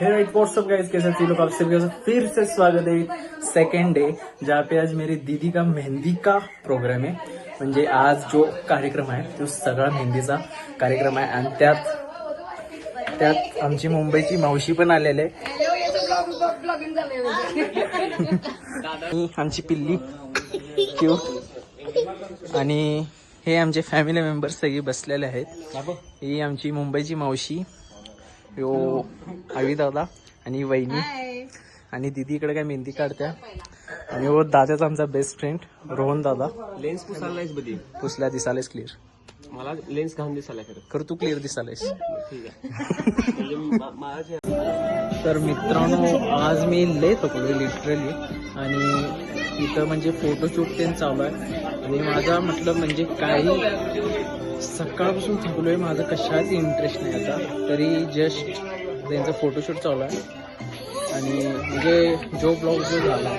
WhatsApp guys, कैसे आप लोग? आप सभी का फिर से स्वागत है सेकेंड डे, जहाँ पे आज मेरी दीदी का मेहंदी का प्रोग्राम है. म्हणजे आज जो कार्यक्रम आहे तो सगळा मेहंदीचा कार्यक्रम आहे आणि त्यात आमची मुंबईची मावशी पण आलेले आहे. आमची पिल्ली क्यूट आणि हे आमचे फॅमिली मेंबर्स सगळे बसलेले आहेत. ही आमची मुंबईची मावशी, यो आवी दादा आणि वहिनी आणि दीदी इकडे काय मेहंदी काढत्या आणि वो दादाचा आमचा बेस्ट फ्रेंड रोहन दादा. लेन्स पुसायलायस बदी पुसल्या दिसालेस क्लिअर. मला लेन्स घालून दिसायला खरं तू क्लिअर दिसालेस. ठीक आहे म्हणजे तर मित्रांनो, आज मी लय थकलोय लिटरली आणि इथं म्हणजे फोटोशूट ते चालू आहे आणि माझा मतलब म्हणजे काही सकाळपासून थकलोय. माझं कशाच इंटरेस्ट नाही आता, तरी जस्ट त्यांचं फोटोशूट चालू आहे आणि म्हणजे जो ब्लॉग जो झाला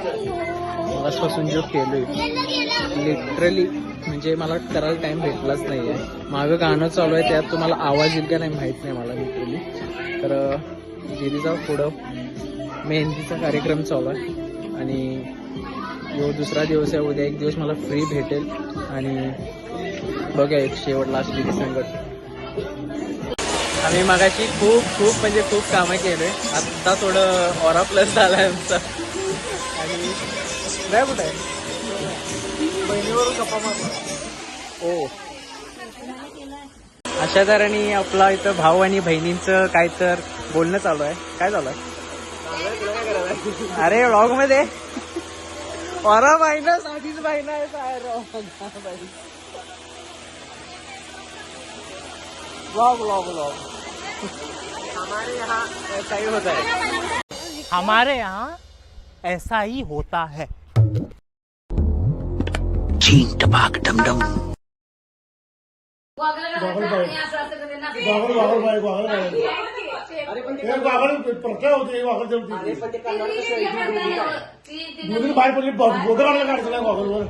मगासपासून जो केलोय लिटरली म्हणजे मला करायला टाइम भेटलाच नाही आहे. मागं गाणं चालू आहे, त्यात तुम्हाला आवाज येईल का नाही माहीत नाही मला लिटरली. तर दीदीचा पुढं मेहंदीचा कार्यक्रम चालू आहे आणि जो दुसरा दिवस आहे, उद्या एक दिवस मला फ्री भेटेल आणि बघा एक शेवट लास्ट दीदी संगत. आम्ही मगाशी खूप म्हणजे खूप कामं केले. आत्ता थोडं ऑरा प्लस झालं आहे आमचं. आणि काय कुठं आहे बहिणीवरून गप्पा मारला. ओ अशा तऱ्हेने आपला इथं भाऊ आणि बहिणींचं काय तर बोलणं चालू आहे. काय चालू आहे? अरे व्लॉग मध्ये ऑरा बाईना साधीच बाईना आहे व्लॉग हमारे यहाँ ऐसा ही होता है. हमारे यहाँ ऐसा ही होता है. चीन टपाक डमडम. बाहेर पडली बोगराला काढतो नाही गॉगलवर.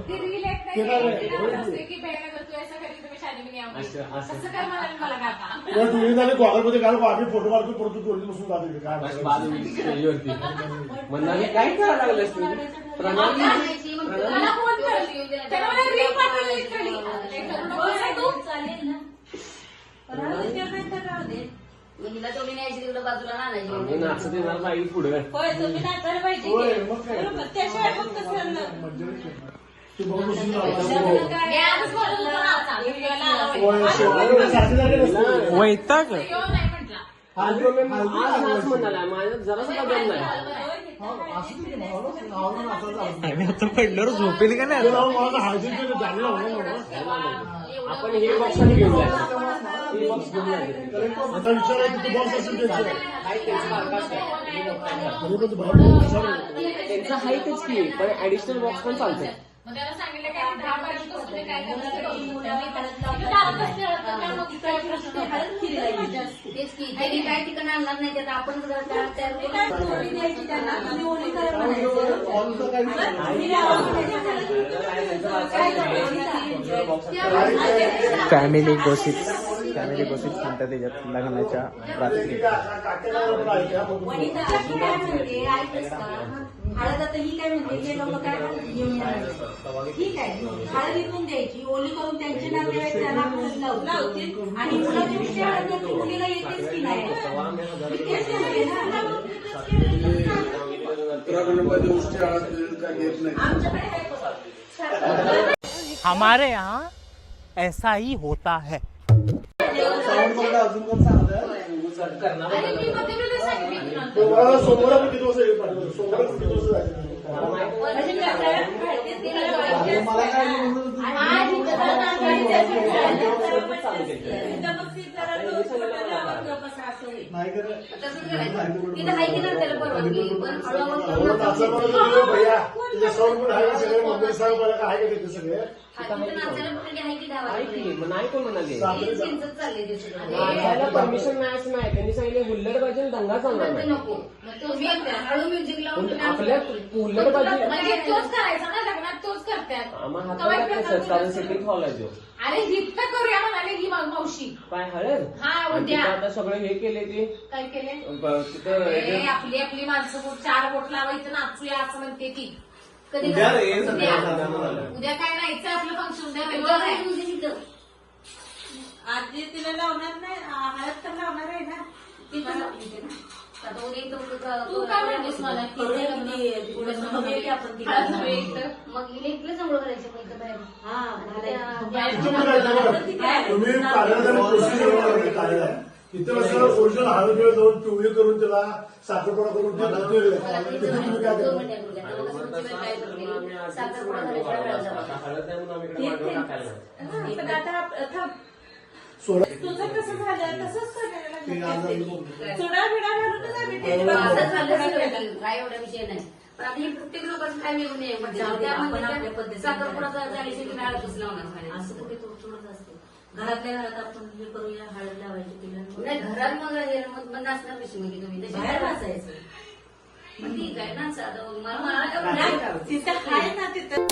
गॉगलमध्ये काल आम्ही फोटो काढतो परत टोळी बसून काय करायला लागलं नाचत येणार नाही पुढे. वैताग म्हणाला माझ्या जरा सुद्धा दम नाही. आम्ही आता पडल्यावर झोपेल का नाही? आपण हे बॉक्स घेऊन जायचं. त्यांचं हाईटच की पण ऍडिशनल बॉक्स पण चालतंय. काय ठिकाण आणणार नाही त्यात आपण फॅमिली गोसिप्स म्हणतात त्याच्यात लग्नाच्या रात्री. हळद आता ही काय म्हणते हे लोक काय घेऊन येणार. ठीक आहे, हळद इथून द्यायची, ओली करून त्यांचे नातेवाईक त्याला लावतील आणि मुलाच्या विषय हळद नसते, मुलीला येतेच की नाही. हमारे यहाँ ऐसा ही होता है. सोमवार किती दिवस सोमवार किती दिवस नाही कोण म्हणाले परमिशन नाही असं नाही. त्यांनी सांगितले हुल्लड पाहिजे दंगा चालणार नाही. हळू म्युझिक लावून आपल्या हुल्लड पाहिजे तोच करायचा ना लग्नात. तोच करतात मग हात तो एक कसं प्रकार कारण नसतो. सेटिंग हॉल आहे तो. अरे हिप्पा करूया म्हणाले ही मावशी काय हळद हा, आणि उद्या. तिथं आता सगळं हे केले ते काय केले तिथं ए, आपली माणसं बोट 4 बोट लावायचं नाचूया असं म्हणते ती कधी उद्या रे, उद्या संध्याकाळी. उद्या काय नाहीचं आपलं फंक्शन उद्या रविवार आहे. आजी तिला लावणार नाही हळद तर लावणार आहे ना ती पण लावते ना. आता उद्या तू काय म्हणतेस मला की करूया ते की ते पुढे बघूया की आपण तिला. हळद हवी इथं. मग हिला इकडे जवळ करायचं पहिलं बाहेर हा, इथं पण आहे, बघा. तुम्ही कार्यालयात प्रोसिजर वगैरे कार्यालय आहे. इथं असं ओरिजिनल हळद वेळ जाऊन पिवळी करून त्याला साखरपुडा करून ते नंतर तिथे तुम्ही काय करता? आता हळद नाही म्हणून आम्ही इकडे मांडव टाकायला नाही. पण आता थांब. सोडा तुझं कसं झालं तसंच ते करायला आज आम्ही लागतं. बघतो. सोडा बिडा घालूनच आम्ही ते माझं झालं सगळं, काय एवढा विषय नाही. पण आता हे प्रत्येक लोकांचं काय वेगळं नाही म्हणजे जाऊ दे, आपण आपल्या त्यामध्ये पद्धतीने साखरपुडा झाल्याशी की हळदच लावणार नाही. असं कुठे थोडंच असते घरातल्या घरात आपण हे करूया हळद लावायची तिला नाही घरात मग नाचणार कशी म्हणजे तुम्ही तशी बाहेर वाचायचं मग ठीक आहे नाचा आता मला एवढं नाही तिथं आहे ना तिथं